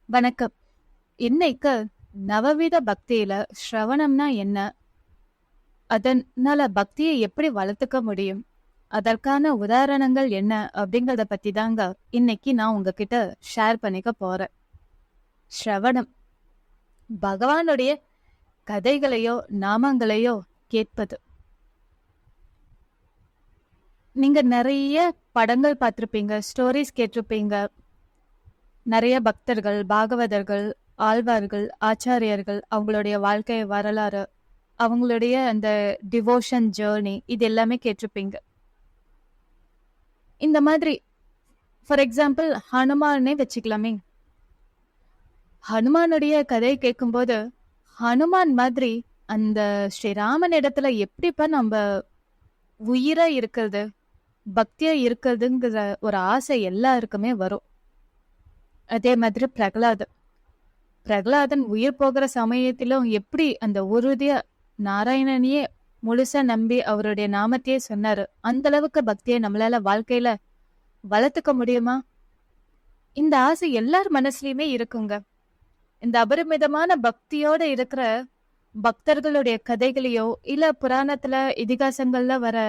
வணக்கம். இன்னைக்கு நவவித பக்தியில ஸ்ரவணம்னா என்ன? அதனால பக்தியை எப்படி வளர்த்துக்க முடியும்? அதற்கான உதாரணங்கள் என்ன? அப்படிங்கறத பத்தி தாங்க இன்னைக்கு நான் உங்ககிட்ட ஷேர் பண்ணிக்க போறேன். ஸ்ரவணம் பகவானுடைய கதைகளையோ நாமங்களையோ கேட்பது. நீங்க நிறைய படங்கள் பார்த்திருப்பீங்க, ஸ்டோரிஸ் கேட்டிருப்பீங்க. நிறைய பக்தர்கள், பாகவதர்கள், ஆழ்வார்கள், ஆச்சாரியர்கள் அவங்களுடைய வாழ்க்கை வரலாறு, அவங்களுடைய அந்த டிவோஷன் ஜேர்னி இது எல்லாமே கேட்டிருப்பீங்க. இந்த மாதிரி ஃபார் எக்ஸாம்பிள் ஹனுமானே வச்சுக்கலாமே. ஹனுமானுடைய கதையை கேட்கும்போது ஹனுமான் மாதிரி அந்த ஸ்ரீராமன் இடத்துல எப்படிப்பா நம்ம உயிரா இருக்கிறது, பக்தியா இருக்கிறதுங்கிற ஒரு ஆசை எல்லாருக்குமே வரும். அதே மாதிரி பிரகலாதன் உயிர் போகிற சமயத்திலும் எப்படி அந்த உறுதியா நாராயணனையே முழுசா நம்பி அவருடைய நாமத்தையே சொன்னாரு. அந்த அளவுக்கு பக்தியை நம்மளால வாழ்க்கையில வளர்த்துக்க முடியுமா? இந்த ஆசை எல்லார் மனசுலயுமே இருக்குங்க. இந்த அபரிமிதமான பக்தியோட இருக்கிற பக்தர்களுடைய கதைகளையோ இல்ல புராணத்துல இதிகாசங்கள்ல வர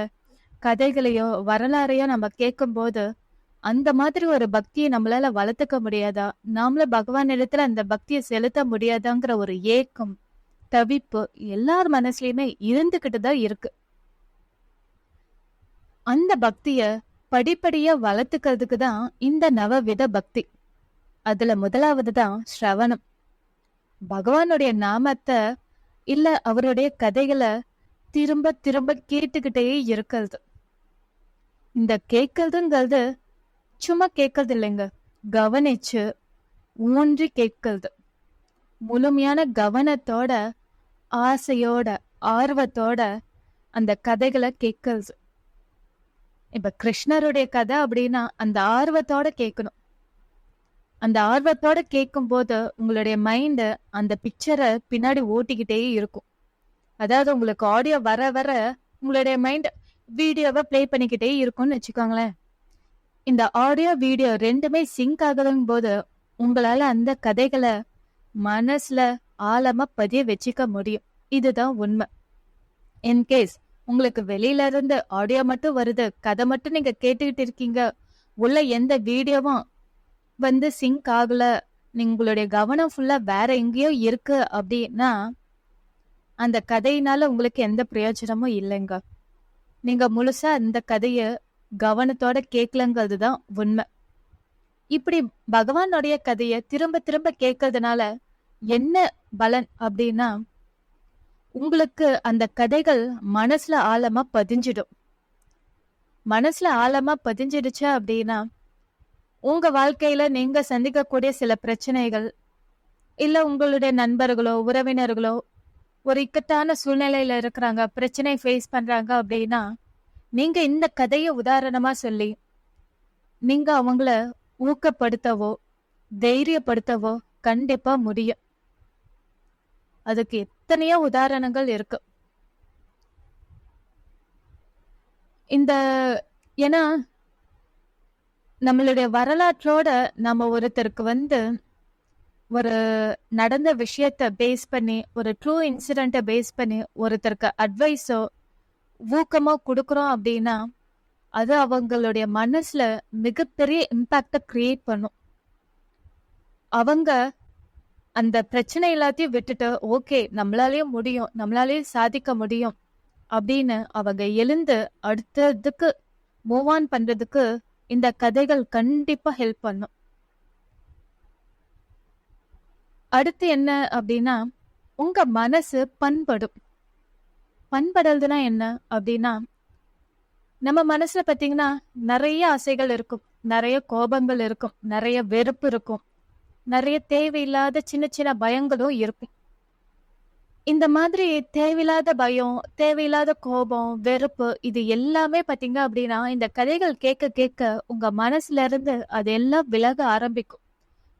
கதைகளையோ வரலாறையோ நம்ம கேட்கும்போது அந்த மாதிரி ஒரு பக்தியை நம்மளால வளர்த்துக்க முடியாதா, நாமள பகவான் இடத்துல அந்த பக்தியை செலுத்த முடியாதாங்கிற ஒரு ஏக்கம், தவிப்பு எல்லார் மனசுலயுமே இருந்துகிட்டு தான் இருக்கு. அந்த பக்திய படிப்படியா வளர்த்துக்கிறதுக்கு தான் இந்த நவவித பக்தி. அதுல முதலாவது தான் ஸ்ரவணம். பகவானுடைய நாமத்தை இல்ல அவருடைய கதைகளை திரும்ப திரும்ப கேட்டுக்கிட்டே இருக்கிறது. இந்த கேட்கறதுங்கிறது சும்மா கேட்கறது இல்லைங்க, கவனிச்சு ஊன்றி கேட்கறது. முழுமையான கவனத்தோட, ஆசையோட, ஆர்வத்தோட அந்த கதைகளை கேட்கறது. இப்ப கிருஷ்ணருடைய கதை அப்படின்னா அந்த ஆர்வத்தோட கேட்கணும். அந்த ஆர்வத்தோட கேட்கும் போது உங்களுடைய மைண்ட் அந்த பிக்சரை பின்னாடி ஓட்டிக்கிட்டே இருக்கும். அதாவது உங்களுக்கு ஆடியோ வர வர உங்களுடைய மைண்ட் வீடியோவை பிளே பண்ணிக்கிட்டே இருக்கும்னு வச்சுக்கோங்களேன். இந்த ஆடியோ வீடியோ ரெண்டுமே சிங்க் ஆகுதும் போது உங்களால அந்த கதைகளை மனசுல ஆழமா பதிய வச்சுக்க முடியும். இதுதான் உண்மை. இன்கேஸ் உங்களுக்கு வெளியில இருந்து ஆடியோ மட்டும் வருது, கதை மட்டும் நீங்க கேட்டுக்கிட்டு இருக்கீங்க, உள்ள எந்த வீடியோவும் சிங்க் ஆகல, உங்களுடைய கவனம் ஃபுல்லா வேற எங்கேயோ இருக்கு அப்படின்னா அந்த கதையினால உங்களுக்கு எந்த பிரயோஜனமும் இல்லைங்க. நீங்க முழுசா அந்த கதைய கவனத்தோட கேட்கலங்கிறது தான் உண்மை. இப்படி பகவானுடைய கதைய திரும்ப திரும்ப கேட்கறதுனால என்ன பலன் அப்படின்னா, உங்களுக்கு அந்த கதைகள் மனசுல ஆழமா பதிஞ்சிடும். மனசுல ஆழமா பதிஞ்சிடுச்சா அப்படின்னா உங்க வாழ்க்கையில நீங்க சந்திக்கக்கூடிய சில பிரச்சனைகள் இல்ல உங்களுடைய நண்பர்களோ உறவினர்களோ ஒரு இக்கட்டான சூழ்நிலையில இருக்கிறாங்க, பிரச்சனை ஃபேஸ் பண்றாங்க அப்படின்னா நீங்க இந்த கதையை உதாரணமா சொல்லி நீங்க அவங்கள ஊக்கப்படுத்தவோ தைரியப்படுத்தவோ கண்டிப்பா முடியும். அதுக்கு எத்தனையோ உதாரணங்கள் இருக்கு. இந்த ஏன்னா நம்மளுடைய வரலாற்றோட நம்ம ஒருத்தருக்கு ஒரு நடந்த விஷயத்த பேஸ் பண்ணி, ஒரு ட்ரூ இன்சிடென்ட்டை பேஸ் பண்ணி ஒருத்தருக்கு அட்வைஸோ ஊக்கமோ கொடுக்குறோம் அப்படின்னா அது அவங்களுடைய மனசுல மிகப்பெரிய இம்பாக்ட கிரியேட் பண்ணும். அவங்க அந்த பிரச்சனை எல்லாத்தையும் விட்டுட்டு ஓகே நம்மளாலேயும் முடியும், நம்மளாலேயும் சாதிக்க முடியும் அப்படின்னு அவங்க எழுந்து அடுத்ததுக்கு மூவ் ஆன் பண்றதுக்கு இந்த கதைகள் கண்டிப்பா ஹெல்ப் பண்ணும். அடுத்து என்ன அப்படின்னா உங்க மனசு பண்படும். பண்படுறதுனா என்ன அப்படின்னா, நம்ம மனசுல பாத்தீங்கன்னா நிறைய ஆசைகள் இருக்கும், நிறைய கோபங்கள் இருக்கும், நிறைய வெறுப்பு இருக்கும், நிறைய தேவையில்லாத சின்ன சின்ன பயங்களும் இருக்கும். இந்த மாதிரி தேவையில்லாத பயம், தேவையில்லாத கோபம், வெறுப்பு இது எல்லாமே பாத்தீங்க அப்படின்னா இந்த கதைகள் கேட்க கேட்க உங்க மனசுல இருந்து அது எல்லாம் விலக ஆரம்பிக்கும்.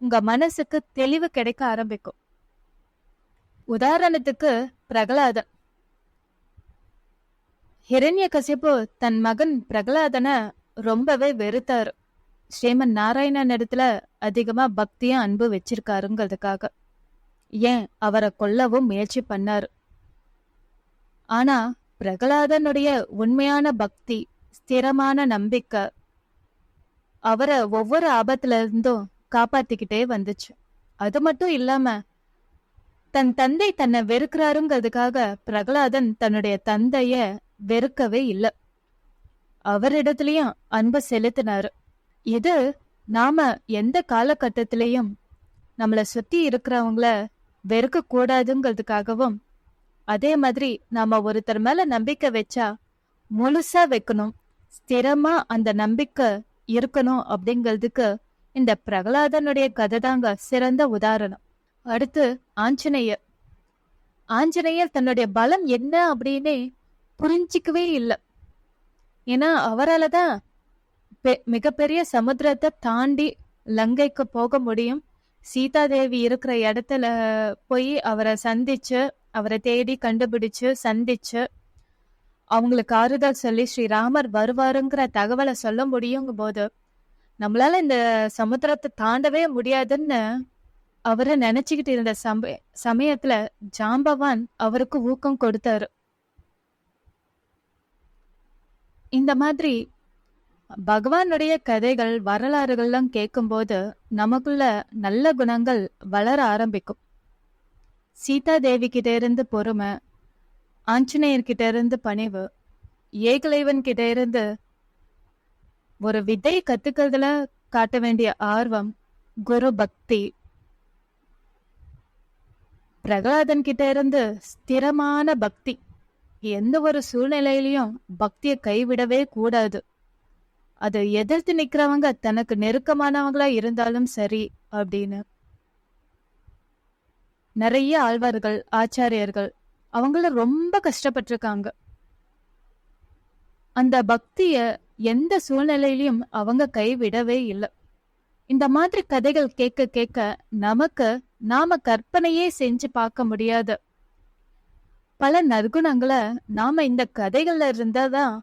உங்க மனசுக்கு தெளிவு கிடைக்க ஆரம்பிக்கும். உதாரணத்துக்கு பிரகலாதன். ஹிரண்யகசிபு தன் மகன் பிரகலாதனை ரொம்பவே வெறுத்தாரு. ஸ்ரீமன் நாராயணன் இடத்துல அதிகமா பக்தியும் அன்பு வச்சிருக்காருங்கிறதுக்காக. ஏன் அவரை கொல்லவும் முயற்சி பண்ணாரு. ஆனா பிரகலாதனுடைய உண்மையான பக்தி, ஸ்திரமான நம்பிக்கை அவரை ஒவ்வொரு ஆபத்துல இருந்தும் காப்பாத்திக்கிட்டே வந்துச்சு. அது மட்டும் இல்லாம தன் தந்தை தன்னை வெறுக்கிறாருங்கிறதுக்காக பிரகலாதன் தன்னுடைய தந்தைய வெறுக்கவே இல்லை. அவரிடத்துலயும் அன்பு செலுத்தினாரு. இது நாம எந்த காலகட்டத்திலையும் நம்மளை சுத்தி இருக்கிறவங்கள வெறுக்க கூடாதுங்கிறதுக்காகவும், அதே மாதிரி நாம ஒருத்தர் மேல நம்பிக்கை வச்சா முழுசா வைக்கணும், ஸ்திரமா அந்த நம்பிக்கை இருக்கணும் அப்படிங்கிறதுக்கு இந்த பிரகலாதனுடைய கதை தாங்க சிறந்த உதாரணம். அடுத்து ஆஞ்சநேயர். ஆஞ்சநேயர் தன்னுடைய பலம் என்ன அப்படின்னு புரிஞ்சிக்கவே இல்லை. ஏன்னா அவரால் தான் மிகப்பெரிய சமுத்திரத்தை தாண்டி லங்கைக்கு போக முடியும். சீதாதேவி இருக்கிற இடத்துல போய் அவரை சந்திச்சு, அவரை தேடி கண்டுபிடிச்சு சந்திச்சு அவங்களுக்கு ஆறுதல் சொல்லி ஸ்ரீராமர் வருவாருங்கிற தகவலை சொல்ல முடியுங்கும் போது நம்மளால இந்த சமுத்திரத்தை தாண்டவே முடியாதுன்னு அவரை நினைச்சுக்கிட்டு இருந்த சமயத்துல ஜாம்பவான் அவருக்கு ஊக்கம் கொடுத்தாரு. இந்த மாதிரி பகவானுடைய கதைகள், வரலாறுகள்லாம் கேட்கும்போது நமக்குள்ள நல்ல குணங்கள் வளர ஆரம்பிக்கும். சீதா தேவி கிட்ட இருந்து பொறுமை, ஆஞ்சநேயர்கிட்ட இருந்து பணிவு, ஏகலைவன் கிட்ட இருந்து ஒரு வித்தை கத்துக்கிறதுல காட்ட வேண்டிய ஆர்வம், குரு பக்தி, பிரகலாதன் கிட்ட இருந்து ஸ்திரமான பக்தி, எந்த ஒரு சூழ்நிலையிலையும் பக்தியை கைவிடவே கூடாது. அதை எதிர்த்து நிக்கிறவங்க தனக்கு நெருக்கமானவங்களா இருந்தாலும் சரி அப்படின்னு. நிறைய ஆழ்வார்கள், ஆச்சாரியர்கள் அவங்கள ரொம்ப கஷ்டப்பட்டிருக்காங்க. அந்த பக்திய எந்த சூழ்நிலையிலையும் அவங்க கைவிடவே இல்லை. இந்த மாதிரி கதைகள் கேட்க கேட்க நமக்கு நாம கற்பனையே செஞ்சு பார்க்க முடியாத பல நற்குணங்களை நாம இந்த கதைகள்ல இருந்தாதான்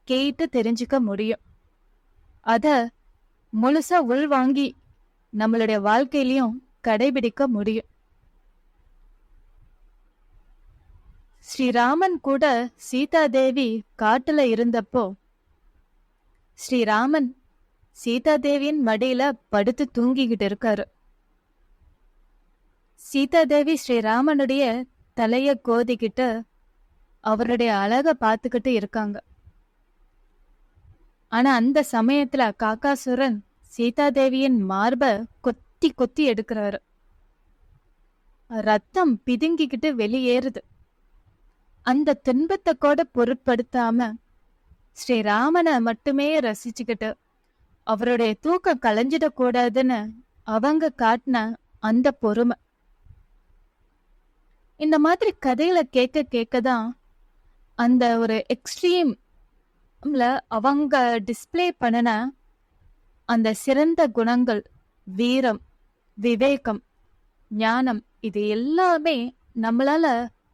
கேட்டு தெரிஞ்சுக்க முடியும். அத முழுசா உள்வாங்கி நம்மளுடைய வாழ்க்கையிலையும் கடைபிடிக்க முடியும். ஸ்ரீராமன் கூட சீதாதேவி காட்டுல இருந்தப்போ ஸ்ரீராமன் சீதாதேவியின் மடியில படுத்து தூங்கிக்கிட்டு இருக்காரு. சீதாதேவி ஸ்ரீராமனுடைய தலைய கோதிக்கிட்டு அவருடைய அழக பார்த்துக்கிட்டு இருக்காங்க. ஆனா அந்த சமயத்துல காக்காசுரன் சீதாதேவியின் மார்ப கொத்தி கொத்தி எடுக்கிறாரு. ரத்தம் பிதுங்கிக்கிட்டு வெளியேறுது. அந்த துன்பத்தை கூட பொருட்படுத்தாம ஸ்ரீராமனை மட்டுமே ரசிச்சுக்கிட்டு அவருடைய தூக்கம் கலைஞ்சிடக்கூடாதுன்னு அவங்க காட்டின அந்த பொறுமை. இந்த மாதிரி கதைகளை கேட்க கேட்கதான் அந்த ஒரு எக்ஸ்ட்ரீம்ல அவங்க டிஸ்பிளே பண்ணின அந்த சிறந்த குணங்கள், வீரம், விவேகம், ஞானம், இது எல்லாமே நம்மளால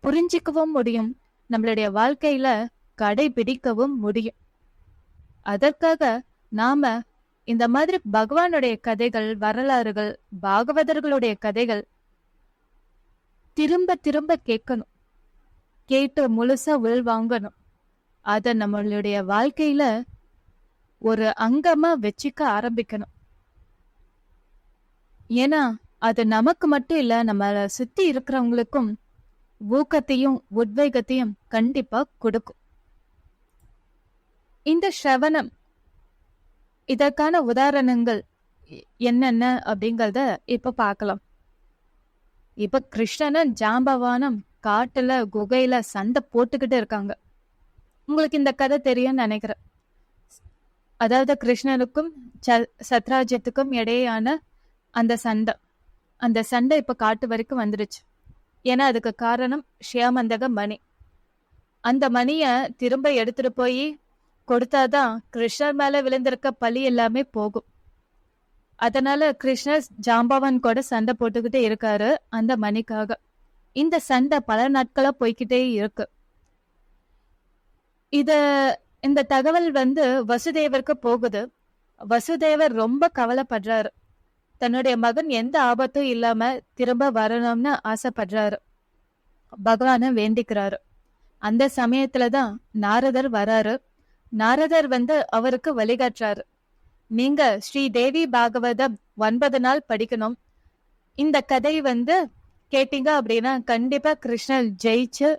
புரிஞ்சிக்கவும் முடியும், நம்மளுடைய வாழ்க்கையில கடைபிடிக்கவும் முடியும். அதற்காக நாம இந்த மாதிரி பகவானுடைய கதைகள், வரலாறுகள், பாகவதர்களுடைய கதைகள் திரும்ப திரும்ப கேட்கணும், கேட்டு முழுசா உள்வாங்கணும். அத நம்மளுடைய வாழ்க்கையில ஒரு அங்கமா வச்சுக்க ஆரம்பிக்கணும். ஏன்னா அது நமக்கு மட்டும் இல்ல, நம்மள சுத்தி இருக்கிறவங்களுக்கும் ஊக்கத்தையும் உத்வேகத்தையும் கண்டிப்பா கொடுக்கும். இந்த ஸ்ரவணம், இதற்கான உதாரணங்கள் என்னென்ன அப்படிங்கறத இப்ப பார்க்கலாம். இப்ப கிருஷ்ணனும் ஜாம்பவானும் காட்டுல குகையில சண்டை போட்டுக்கிட்டு இருக்காங்க. உங்களுக்கு இந்த கதை தெரியும்னு நினைக்கிறேன். அதாவது கிருஷ்ணனுக்கும் சத்ராஜ்யத்துக்கும் இடையான அந்த சண்டை இப்ப காட்டு வரைக்கும் வந்துடுச்சு. ஏன்னா அதுக்கு காரணம் ஷியாமந்தக மணி. அந்த மணிய திரும்ப எடுத்துட்டு போய் கொடுத்தாதான் கிருஷ்ணர் மேல விழுந்திருக்க பழி எல்லாமே போகும். அதனால கிருஷ்ணர் ஜாம்பவான் கூட சண்டை போட்டுக்கிட்டே இருக்காரு அந்த மணிக்காக. இந்த சண்டை பல நாட்களா போய்கிட்டே இருக்கு. இந்த தகவல் வசுதேவருக்கு போகுது. வசுதேவர் ரொம்ப கவலைப்படுறாரு. தன்னுடைய மகன் எந்த ஆபத்தும் இல்லாம திரும்ப வரணும்னு ஆசைப்படுறாரு. பகவான வேண்டிக்கிறாரு. அந்த சமயத்துலதான் நாரதர் வராரு. நாரதர் அவருக்கு வழிகாட்டுறாரு. நீங்க ஸ்ரீ தேவி பாகவதம் 9 நாள் படிக்கணும். இந்த கதை கேட்டீங்க அப்படின்னா கண்டிப்பா கிருஷ்ணர் ஜெயிச்சு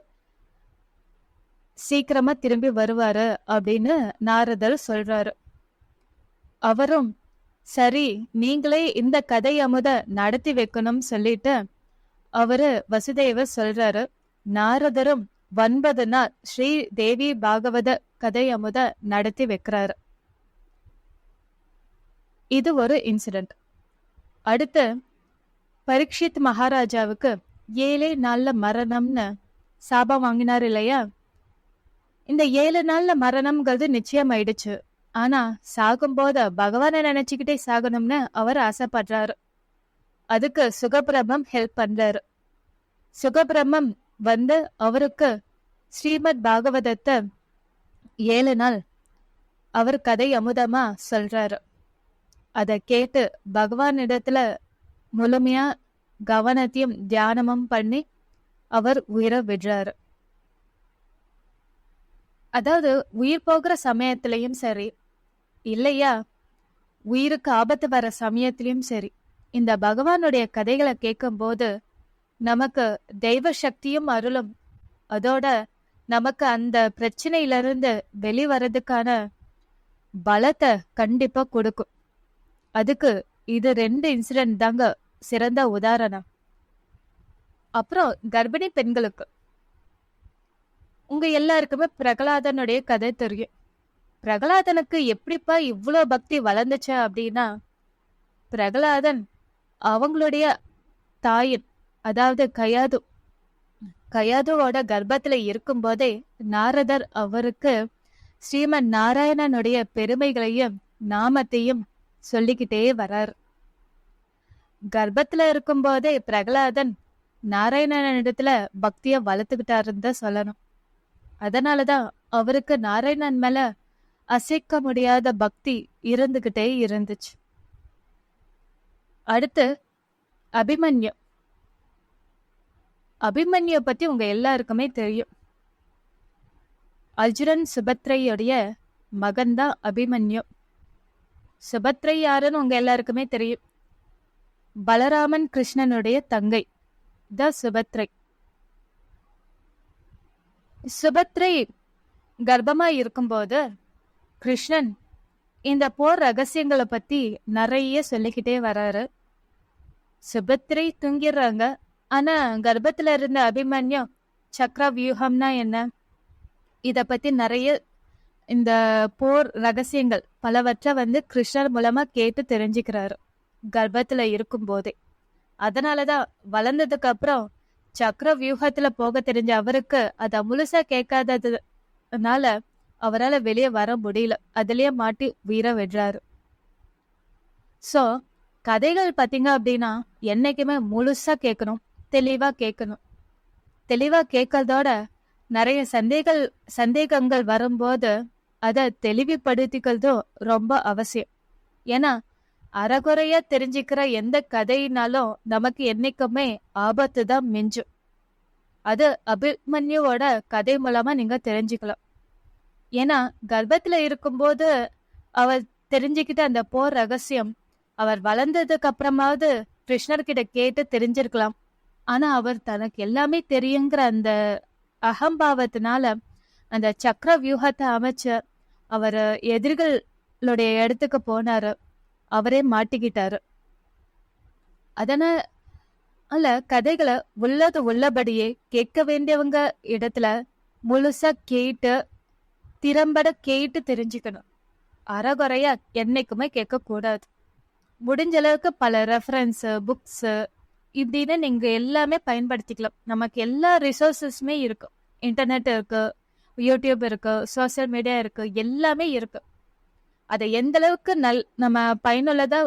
சீக்கிரமா திரும்பி வருவாரு அப்படின்னு நாரதர் சொல்றாரு. அவரும் சரி, நீங்களே இந்த கதை அமுத நடத்தி வைக்கணும்னு சொல்லிட்டு வசுதேவர் சொல்றாரு. நாரதரும் 9 நாள் ஸ்ரீ தேவி பாகவத கதை அமுத நடத்தி வைக்கிறாரு. இது ஒரு இன்சிடென்ட். அடுத்து பரீட்சித் மகாராஜாவுக்கு 7 நாள்ல மரணம்னு சாபம் வாங்கினார் இல்லையா? இந்த 7 நாள்ல மரணம்ங்கிறது நிச்சயம் ஆயிடுச்சு. ஆனா சாகும்போது பகவானை நினைச்சுக்கிட்டே சாகணும்னு அவர் ஆசைப்படுறாரு. அதுக்கு சுகபிரம்மம் ஹெல்ப் பண்றாரு. சுகபிரம்மம் அவருக்கு ஸ்ரீமத் பாகவதத்தை 7 நாள் அவர் கதை அமுதமா சொல்றாரு. அதை கேட்டு பகவானிடத்துல முழுமையா கவனத்தையும் தியானமும் பண்ணி அவர் உயிரை விடுறாரு. அதாவது உயிர் போகிற சமயத்திலையும் சரி, இல்லையா உயிருக்கு ஆபத்து வர சமயத்திலையும் சரி, இந்த பகவானுடைய கதைகளை கேட்கும் போது நமக்கு தெய்வ சக்தியும் அருளும், அதோட நமக்கு அந்த பிரச்சனையிலிருந்து வெளிவரதுக்கான பலத்தை கண்டிப்பா கொடுக்கும். அதுக்கு இது 2 இன்சிடென்ட் தாங்க சிறந்த உதாரணம். அப்புறம் கர்ப்பிணி பெண்களுக்கு உங்க எல்லாருக்குமே பிரகலாதனுடைய கதை தெரியும். பிரகலாதனுக்கு எப்படிப்பா இவ்வளோ பக்தி வளர்ந்துச்சு அப்படின்னா, பிரகலாதன் அவங்களுடைய தாயின், அதாவது கயாதுவோட கர்ப்பத்துல இருக்கும் போதே நாரதர் அவருக்கு ஸ்ரீமன் நாராயணனுடைய பெருமைகளையும் நாமத்தையும் சொல்லிக்கிட்டே வரார். கர்ப்பத்துல இருக்கும் போதே பிரகலாதன் நாராயணனிடத்துல பக்திய வளர்த்துக்கிட்டாருன்னு தான் சொல்லணும். அதனாலதான் அவருக்கு நாராயணன் மேல அசைக்க முடியாத பக்தி இருந்துகிட்டே இருந்துச்சு. அடுத்து அபிமன்யு. அபிமன்யு பத்தி உங்க எல்லாருக்குமே தெரியும். அர்ஜுனன் சுபத்ரையுடைய மகன் தான் அபிமன்யு. சுபத்ரை யாருன்னு உங்க எல்லாருக்குமே தெரியும். பலராமன் கிருஷ்ணனுடைய தங்கை தான் சுபத்ரை. சுபத்ரை கர்ப்பமா இருக்கும்போது கிருஷ்ணன் இந்த போர் ரகசியங்களை பத்தி நிறைய சொல்லிக்கிட்டே வராரு. சுபத்ரை தூங்கிடுறாங்க. ஆனா கர்ப்பத்துல இருந்த அபிமன்யு சக்கர வியூகம்னா என்ன, இத பத்தி நிறைய இந்த போர் ரகசியங்கள் பலவற்றை கிருஷ்ணர் மூலமா கேட்டு தெரிஞ்சுக்கிறாரு கர்ப்பத்துல இருக்கும் போதே. அதனாலதான் வளர்ந்ததுக்கு அப்புறம் சக்கர வியூகத்துல போக தெரிஞ்ச அவருக்கு அத முழுசா கேட்காததுனால அவரால் வெளியே வர முடியல. அதுலயே மாட்டி உயிரை விடுறாரு. சோ கதைகள் பாத்தீங்க அப்படின்னா என்னைக்குமே முழுசா கேட்கணும், தெளிவா கேட்கணும். தெளிவா கேட்கறதோட நிறைய சந்தேகங்கள் வரும்போது அதை தெளிவுபடுத்திக்கிறதும் ரொம்ப அவசியம். ஏன்னா அறகுறையா தெரிஞ்சுக்கிற எந்த கதையினாலும் நமக்கு என்னைக்குமே ஆபத்து தான் மிஞ்சும். அது அபிமன்யுவோட கதை மூலமா நீங்க தெரிஞ்சுக்கலாம். ஏன்னா கர்ப்பத்துல இருக்கும்போது அவர் தெரிஞ்சுக்கிட்ட அந்த போர் ரகசியம் அவர் வளர்ந்ததுக்கு அப்புறமாவது கிருஷ்ணர்கிட்ட கேட்டு தெரிஞ்சிருக்கலாம். ஆனா அவர் தனக்கு எல்லாமே தெரியுங்கிற அந்த அகம்பாவத்தினால அந்த சக்கர வியூகத்தை அமைச்சு அவர் எதிரிகளுடைய இடத்துக்கு போனாரு. அவரே மாட்டிக்கிட்டாரு. அதனால கதைகளை உள்ளபடியே கேட்க வேண்டியவங்க இடத்துல முழுசா கேட்டு திறம்பட கேட்டு தெரிஞ்சுக்கணும். அறகுறையா என்னைக்குமே கேட்க கூடாது. முடிஞ்ச அளவுக்கு பல ரெஃபரன்ஸ் புக்ஸ் இப்படின்னு நீங்க எல்லாமே பயன்படுத்திக்கலாம். நமக்கு எல்லா ரிசோர்ஸஸுமே இருக்கு. இன்டர்நெட் இருக்கு, யூடியூப் இருக்கு, சோசியல் மீடியா இருக்கு, எல்லாமே இருக்கு. அதை எந்த அளவுக்கு நம்ம பயனுள்ளதா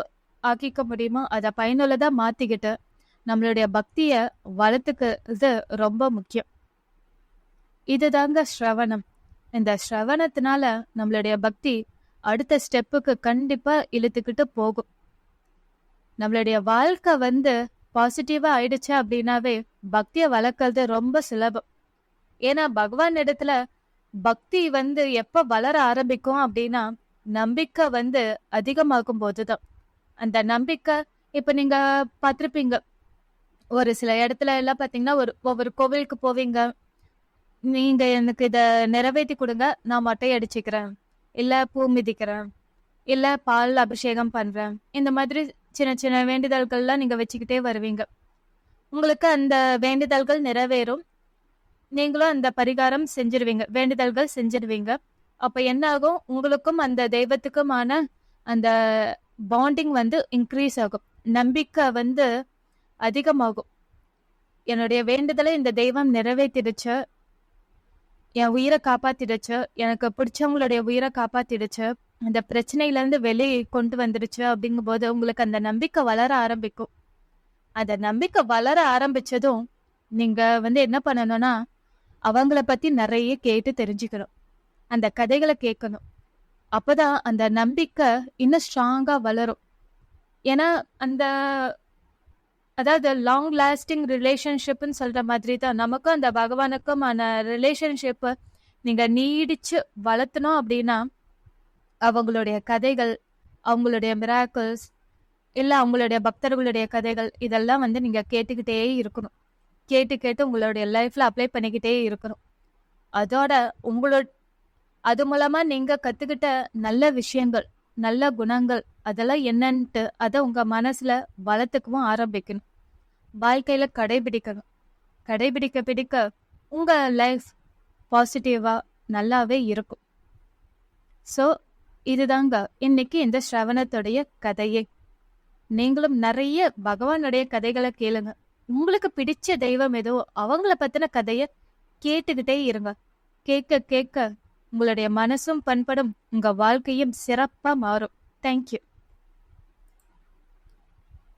ஆக்கிக்க முடியுமோ அதை பயனுள்ளதா மாத்திக்கிட்டு நம்மளுடைய பக்திய வளர்த்துக்கிறது ரொம்ப முக்கியம். இதுதாங்க ஸ்ரவணம். இந்த ஸ்ரவணத்தினால நம்மளுடைய பக்தி அடுத்த ஸ்டெப்புக்கு கண்டிப்பா இழுத்துக்கிட்டு போகும். நம்மளுடைய வாழ்க்கை பாசிட்டிவா ஆயிடுச்சு அப்படின்னாவே பக்தியை வளர்க்கறது ரொம்ப சுலபம். ஏன்னா பகவான் இடத்துல பக்தி எப்ப வளர ஆரம்பிக்கும் அப்படின்னா நம்பிக்கை அதிகமாகும் போதுதான். அந்த நம்பிக்கை இப்ப நீங்க பார்த்திருப்பீங்க, ஒரு சில இடத்துல எல்லாம் பாத்தீங்கன்னா ஒவ்வொரு கோவிலுக்கு போவீங்க. நீங்க எனக்கு இத நிறைவேத்தி கொடுங்க, நான் மொட்டை அடிச்சுக்கிறேன், இல்ல பூ மிதிக்கிறேன், இல்ல பால் அபிஷேகம் பண்றேன். இந்த மாதிரி சின்ன சின்ன வேண்டுதல்கள்லாம் நீங்க வச்சுக்கிட்டே வருவீங்க. உங்களுக்கு அந்த வேண்டுதல்கள் நிறைவேறும். நீங்களும் அந்த பரிகாரம் செஞ்சிருவீங்க, வேண்டுதல்கள் செஞ்சிருவீங்க. அப்ப என்ன ஆகும், உங்களுக்கும் அந்த தெய்வத்துக்குமான அந்த பாண்டிங் இன்க்ரீஸ் ஆகும். நம்பிக்கை அதிகமாகும். என்னுடைய வேண்டுதலை இந்த தெய்வம் நிறைவேற்றிடுச்சு, என் உயிரை காப்பாத்திடுச்சு, எனக்கு பிடிச்சவங்களுடைய உயிரை காப்பாத்திடுச்சு, அந்த பிரச்சனையில இருந்து வெளியே கொண்டு வந்துடுச்சு அப்படிங்கும் போது உங்களுக்கு அந்த நம்பிக்கை வளர ஆரம்பிக்கும். அந்த நம்பிக்கை வளர ஆரம்பிச்சதும் நீங்க என்ன பண்ணணும்னா அவங்கள பத்தி நிறைய கேட்டு தெரிஞ்சுக்கணும், அந்த கதைகளை கேட்கணும். அப்பதான் அந்த நம்பிக்கை இன்னும் ஸ்ட்ராங்கா வளரும். ஏன்னா அதாவது லாங் லாஸ்டிங் ரிலேஷன்ஷிப்னு சொல்ற மாதிரி தான் நமக்கும் அந்த பகவானுக்குமான ரிலேஷன்ஷிப் நீங்க நீடிச்சு வளர்த்தணும் அப்படின்னா அவங்களுடைய கதைகள், அவங்களுடைய மிராக்கிள்ஸ், இல்ல அவங்களுடைய பக்தர்களுடைய கதைகள், இதெல்லாம் நீங்க கேட்டுக்கிட்டே இருக்கணும். கேட்டு கேட்டு உங்களுடைய லைஃப்ல அப்ளை பண்ணிக்கிட்டே இருக்கணும். அதோட அது மூலமா நீங்க கத்துக்கிட்ட நல்ல விஷயங்கள், நல்ல குணங்கள், அதெல்லாம் என்னன்ட்டு அதை உங்க மனசுல வளர்த்துக்கவும் ஆரம்பிக்கணும். வாழ்க்கையில கடைபிடிக்கணும். கடைபிடிக்க பிடிக்க உங்க லைஃப் பாசிட்டிவா நல்லாவே இருக்கும். ஸோ இதுதாங்க இன்னைக்கு இந்த ஸ்ரவணத்துடைய கதையே. நீங்களும் நிறைய பகவானுடைய கதைகளை கேளுங்க. உங்களுக்கு பிடிச்ச தெய்வம் ஏதோ அவங்கள பத்தின கதைய கேட்டுக்கிட்டே இருங்க. கேட்க கேட்க உங்களுடைய மனசும் பண்படும், உங்க வாழ்க்கையும் சிறப்பா மாறும். தேங்க்யூ.